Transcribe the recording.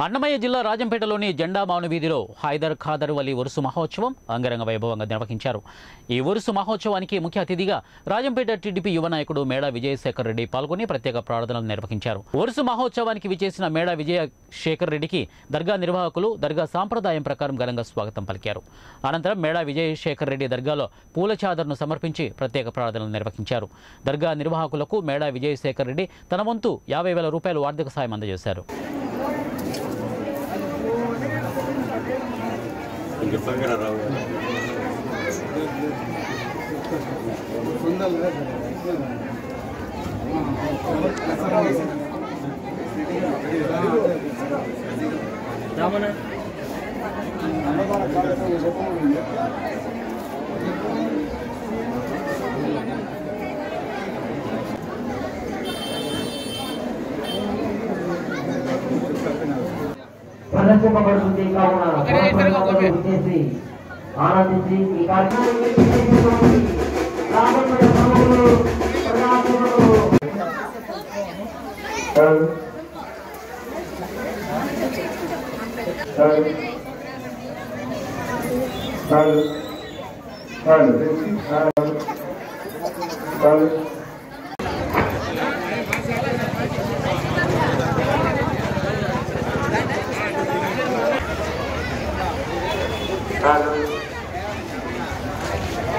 అన్నమయ్య జిల్లా రాజంపేటలోని జెండా మాను వీధిలో హైదర్ ఖాదర్ వలి ఉరుసు మహోత్సవం అంగరంగ వైభవంగా నిర్వహించారు. ఈ ఉరుసు మహోత్సవానికి ముఖ్య అతిథిగా రాజంపేట టీడీపీ యువ నాయకుడు మేడా విజయశేఖర్ రెడ్డి పాల్గొని ప్రత్యేక ప్రార్థనలు నిర్వహించారు. ఉరుసు మహోత్సవానికి విచేసిన మేడా విజయశేఖర్ రెడ్డికి దర్గా నిర్వాహకులు దర్గా సాంప్రదాయం ప్రకారం ఘనంగా స్వాగతం పలికారు. అనంతరం మేడా విజయశేఖర్ రెడ్డి దర్గాలో పూల చాదర్ను సమర్పించి ప్రత్యేక ప్రార్థనలు నిర్వహించారు. దర్గా నిర్వాహకులకు మేడా విజయశేఖర్ రెడ్డి తన వంతు 50,000 రూపాయలు ఆర్థిక సాయం అందజేశారు. ప్రదర్శింపబడుతుంది కావున చేసి ఆనందించి ఈ కార్యక్రమాన్ని రాబోయే